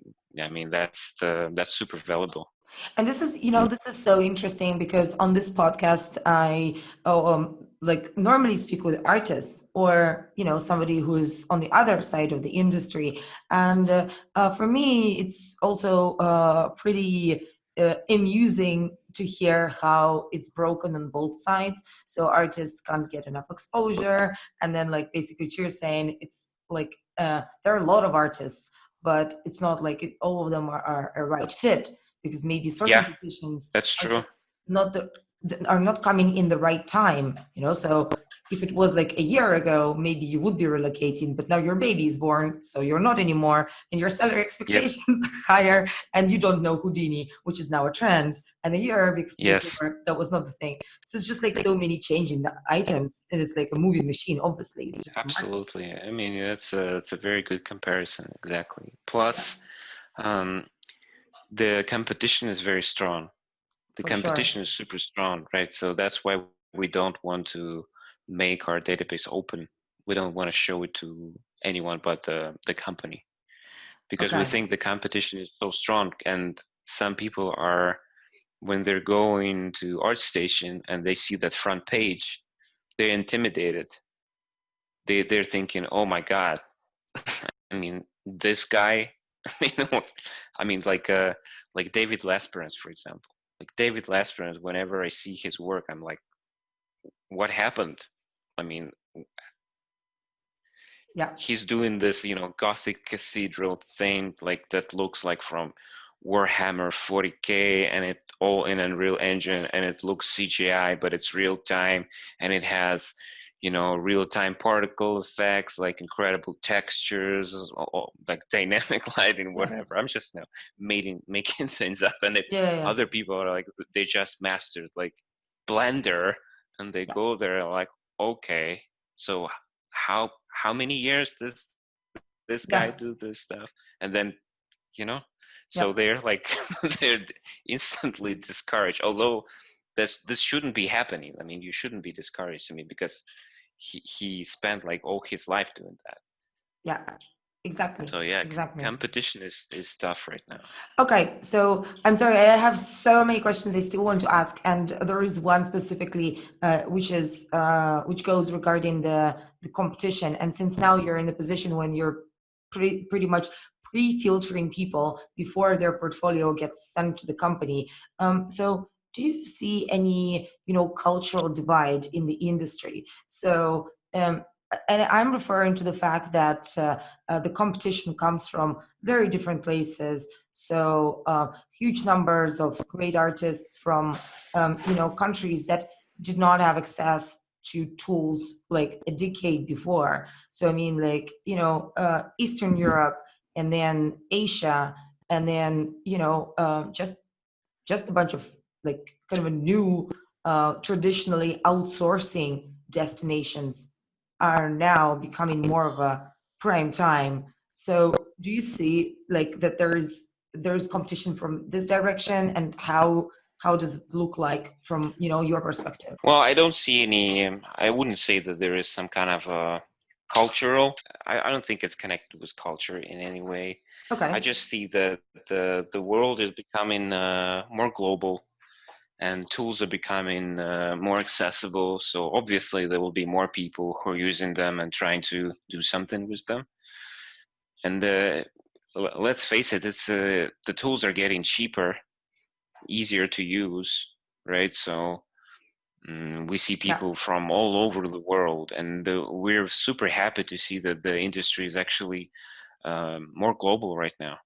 super valuable. And this is so interesting because on this podcast, I like normally speak with artists or somebody who's on the other side of the industry, and for me, it's also pretty amusing to hear how it's broken on both sides. So artists can't get enough exposure, and then like basically you're saying it's like there are a lot of artists, but it's not like all of them are a right fit, because maybe certain positions that's true. are not coming in the right time. So if it was like a year ago, maybe you would be relocating, but now your baby is born, so you're not anymore, and your salary expectations are higher, and you don't know Houdini, which is now a trend, and a year before that was not the thing. So it's just like so many changing the items, and it's like a moving machine. Obviously, it's just absolutely. I mean, it's a very good comparison. Exactly. Plus, the competition is very strong. The For competition sure. is super strong, right? So that's why we don't want to make our database open. We don't want to show it to anyone but the company, because we Okay. think the competition is so strong. And some people are, when they're going to ArtStation and they see that front page, they're intimidated. They're thinking, oh my God, I mean, this guy, I mean, like David Lesperance, for example. Like David Lesperance, whenever I see his work, I'm like, what happened? I mean, Yeah. he's doing this, Gothic cathedral thing, like that looks like from Warhammer 40K, and it all in Unreal Engine, and it looks CGI, but it's real time, and it has, real-time particle effects, like incredible textures, like dynamic lighting, Yeah. whatever. I'm just making things up, and Yeah. other people are like, they just mastered like Blender, and they Yeah. go there like, okay, so how many years does this guy Yeah. do this stuff? And then, so Yeah. they're like, they're instantly discouraged, although this shouldn't be happening. I mean, you shouldn't be discouraged. I mean, because he spent like all his life doing that. Yeah. Exactly. So yeah, Exactly. competition is tough right now. Okay, so I'm sorry, I have so many questions I still want to ask, and there is one specifically, which goes regarding the competition. And since now you're in a position when you're pretty much pre-filtering people before their portfolio gets sent to the company, so do you see any, cultural divide in the industry? So, and I'm referring to the fact that the competition comes from very different places. So huge numbers of great artists from countries that did not have access to tools like a decade before. So I mean, like Eastern Europe, and then Asia, and then just a bunch of like kind of a new traditionally outsourcing destinations are now becoming more of a prime time. So do you see like that there's competition from this direction, and how does it look like from your perspective? Well, I don't see any. I wouldn't say that there is some kind of cultural. I don't think it's connected with culture in any way. I Okay. just see that the world is becoming more global, and tools are becoming more accessible. So obviously there will be more people who are using them and trying to do something with them. And let's face it, it's the tools are getting cheaper, easier to use, right? So we see Yeah. people from all over the world, and we're super happy to see that the industry is actually more global right now.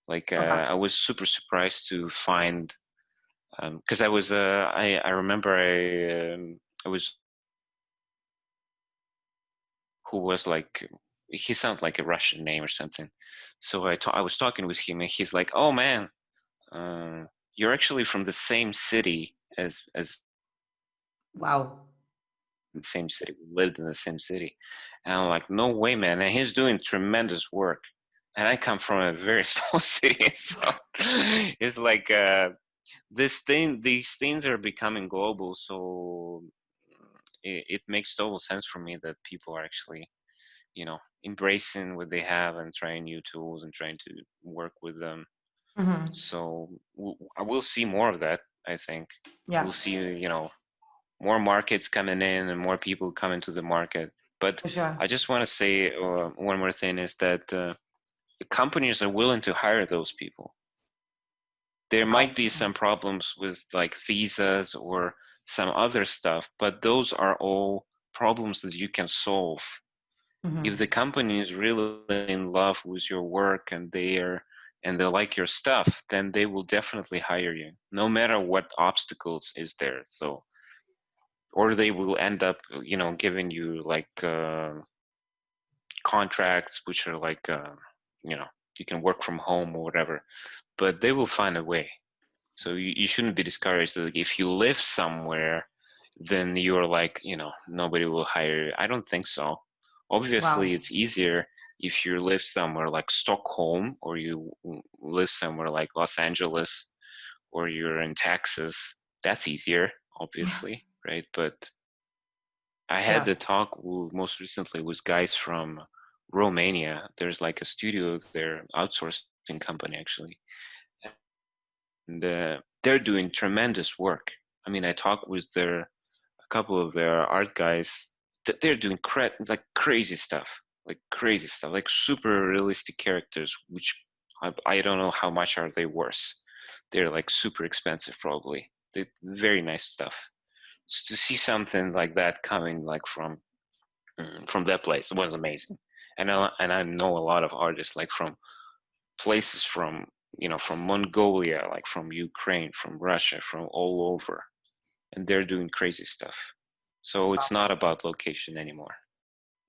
Like Okay. I was super surprised to find, because I remember I was, who was like, he sounded like a Russian name or something. So I was talking with him, and he's like, "Oh man, you're actually from the same city as Wow. the same city. We lived in the same city." And I'm like, "No way, man!" And he's doing tremendous work. And I come from a very small city, so it's like these things are becoming global. So it makes total sense for me that people are actually, embracing what they have and trying new tools and trying to work with them. Hmm. So I will see more of that. I think Yeah. we'll see, more markets coming in and more people coming to the market. But For sure. I just want to say one more thing is that the companies are willing to hire those people. There Wow. might be some problems with like visas or some other stuff, but those are all problems that you can solve. If Hmm. the company is really in love with your work and they like your stuff, then they will definitely hire you, no matter what obstacles is there. So, or they will end up, giving you like contracts which are like, you know, you can work from home or whatever, but they will find a way. So you shouldn't be discouraged. Like if you live somewhere, then you're like, nobody will hire you. I don't think so. Obviously, Wow. it's easier If you live somewhere like Stockholm, or you live somewhere like Los Angeles, or you're in Texas, that's easier, obviously, right? But I had Yeah. the talk most recently with guys from Romania. There's like a studio there, outsourcing company actually, and they're doing tremendous work. I mean, I talked with a couple of their art guys. They're doing like crazy stuff, like super realistic characters, which I don't know how much are they worth. They're like super expensive, probably. They very nice stuff. So to see something like that coming like from that place was amazing. And I know a lot of artists like from places from Mongolia, like from Ukraine, from Russia, from all over, and they're doing crazy stuff. So it's not about location anymore.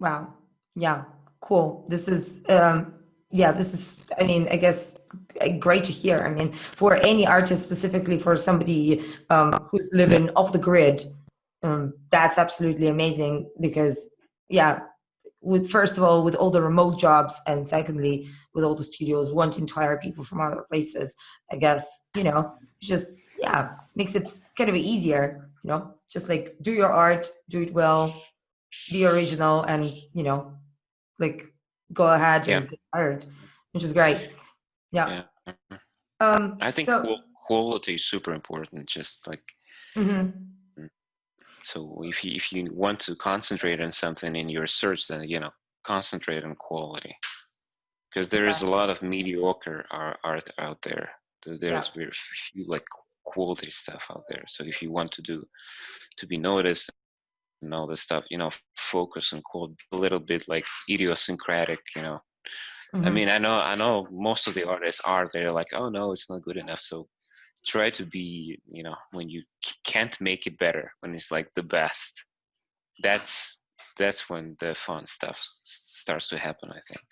Wow. Yeah. Cool. This is, I mean, I guess great to hear. I mean, for any artist, specifically for somebody who's living off the grid, that's absolutely amazing because, yeah, with first of all, with all the remote jobs, and secondly, with all the studios wanting to hire people from other places, I guess, just, yeah, makes it kind of easier, just like do your art, do it well, be original, and like go ahead Yeah, and get hired, which is great. Yeah. yeah. I think So quality is super important. Just like mhm. so, if you want to concentrate on something in your search, then concentrate on quality, because there is a lot of mediocre art out there. Yeah. There's very few like quality stuff out there. So if you want to be noticed and all this stuff, focus on quality a little bit, like idiosyncratic. I Mhm. mean, I know most of the artists are there like, oh no, it's not good enough. So try to be, when you can't make it better, when it's like the best, that's when the fun stuff starts to happen, I think.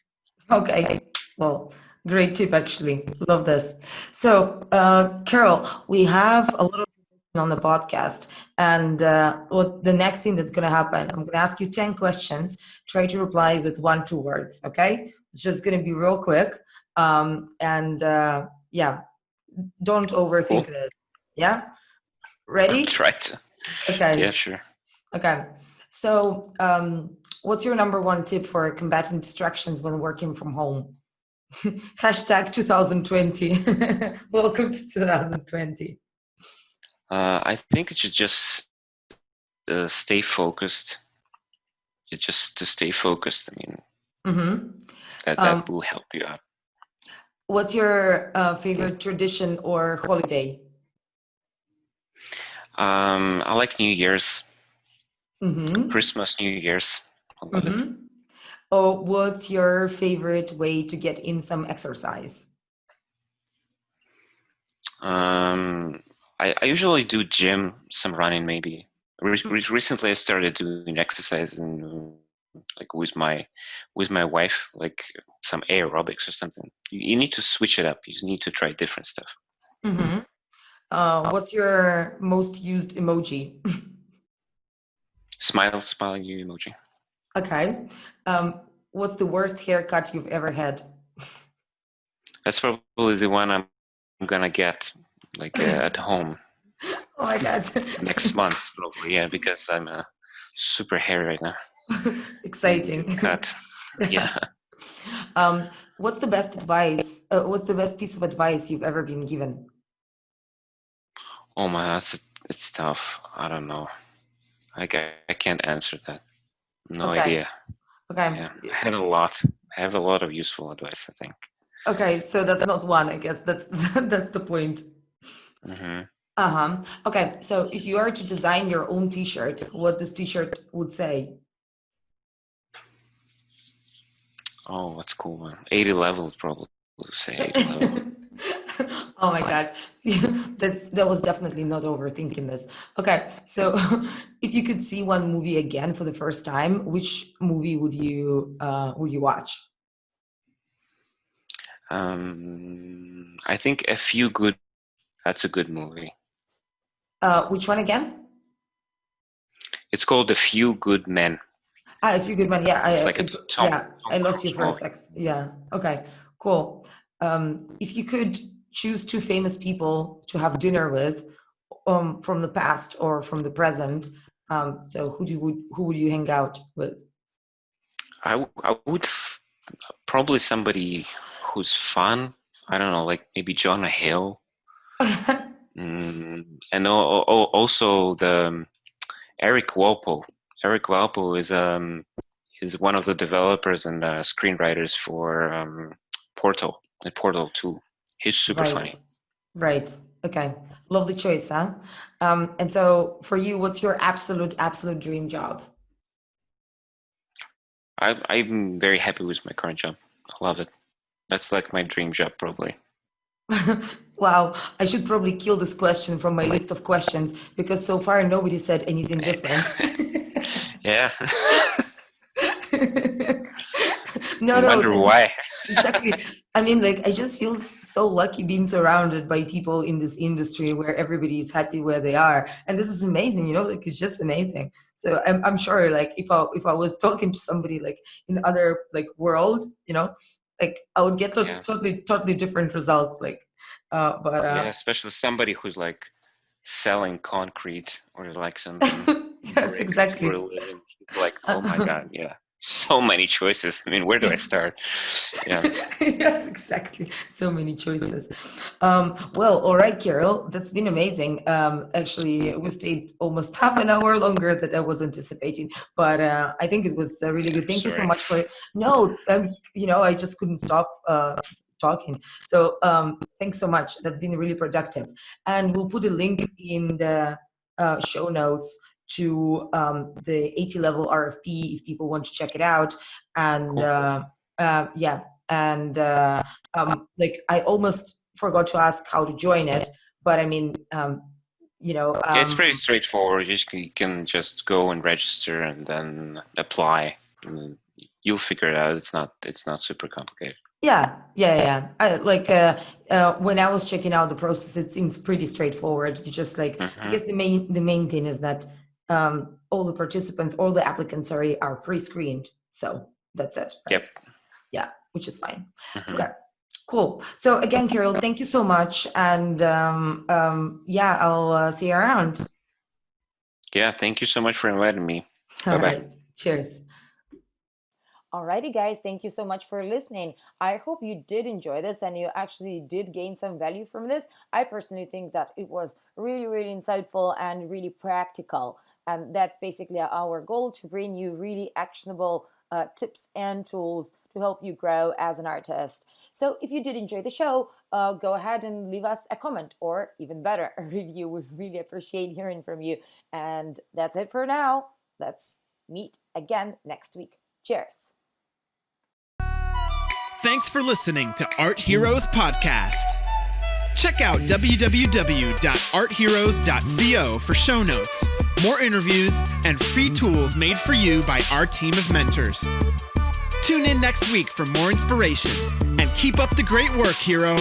Okay. Well, great tip, actually. Love this. So, Carol, we have a little on the podcast, and what the next thing that's going to happen, I'm going to ask you 10 questions. Try to reply with 1, 2 words. Okay. It's just going to be real quick. And yeah, don't overthink Cool. this. Yeah. I'll Ready? try to. Yeah, Okay. sure. Okay. So, what's your number one tip for combating distractions when working from home? Hashtag 2020. Welcome to 2020. I think it should just stay focused. It's just to stay focused. I mean, Mm-hmm. that will help you out. What's your favorite tradition or holiday? I like New Year's, Mm-hmm. Christmas, New Year's. I love it. Mm-hmm. Oh, what's your favorite way to get in some exercise? I usually do gym, some running maybe. Recently, I started doing exercise and like with my wife, like some aerobics or something. You need to switch it up. You need to try different stuff. Mm-hmm. What's your most used emoji? Smile you emoji. Okay. What's the worst haircut you've ever had? That's probably the one I'm gonna get like at home Oh my God. next month, probably. Yeah, because I'm super hairy right now. Exciting. Cut. Yeah. What's the best advice? What's the best piece of advice you've ever been given? Oh my, it's tough. I don't know. I can't answer that. No Okay. idea. Okay. Yeah, I had a lot. I have a lot of useful advice, I think. Okay. So that's not one, I guess. That's that's the point. Hmm. Uh-huh. Okay. So if you are to design your own t-shirt, what this t-shirt would say? Oh, that's cool, man. 80 levels, probably. We'll say 80 level. Oh my God. That was definitely not overthinking this. Okay. So if you could see one movie again for the first time, which movie would you watch? I think A Few Good. That's a good movie. Which one again? It's called A Few Good Men. If you could, man, yeah, It's like a Tom I lost you Cruise for a movie. sec. Yeah, okay, cool. If you could choose two famous people to have dinner with, from the past or from the present, so who would you hang out with? I would probably somebody who's fun. I don't know, like maybe Jonah Hill. And also the Eric Walpole. Eric Walpole is one of the developers and screenwriters for Portal and Portal 2. He's super funny. Right. Okay. Lovely choice, huh? And so for you, what's your absolute dream job? I'm very happy with my current job. I love it. That's like my dream job, probably. Wow, I should probably kill this question from my list of questions because so far nobody said anything different. Yeah. No, I wonder why. Exactly. I mean, like, I just feel so lucky being surrounded by people in this industry where everybody is happy where they are, and this is amazing. Like it's just amazing. So I'm sure, like, if I was talking to somebody like in other like world, like I would get totally different results. Like, yeah, especially somebody who's like selling concrete or like something. yes, exactly. For a living. Like, oh my God, yeah. So many choices. I mean, where do I start? Yeah. Yes, exactly. So many choices. Well, all right, Kirill, that's been amazing. Actually, we stayed almost half an hour longer than I was anticipating, but I think it was really good. Thank you so much for it. No, I just couldn't stop talking. So thanks so much. That's been really productive. And we'll put a link in the show notes to the 80 level RFP if people want to check it out. And Cool. yeah, and like I almost forgot to ask how to join it, but I mean, Yeah, it's pretty straightforward. You can just go and register and then apply. And you'll figure it out. It's not super complicated. Yeah. When I was checking out the process, it seems pretty straightforward. You just like, I guess the main thing is that all the participants, all the applicants, are pre-screened. So that's it. Right? Yep. Yeah, which is fine. Okay, cool. So again, Kirill, thank you so much, and yeah, I'll see you around. Yeah, thank you so much for inviting me. All Bye-bye. right. Cheers. Alrighty, guys, thank you so much for listening. I hope you did enjoy this and you actually did gain some value from this. I personally think that it was really, really insightful and really practical. And that's basically our goal, to bring you really actionable tips and tools to help you grow as an artist. So if you did enjoy the show, go ahead and leave us a comment, or even better, a review. We really appreciate hearing from you. And that's it for now. Let's meet again next week. Cheers. Thanks for listening to Art Heroes Podcast. Check out www.artheroes.co for show notes, more interviews, and free tools made for you by our team of mentors. Tune in next week for more inspiration, and keep up the great work, hero.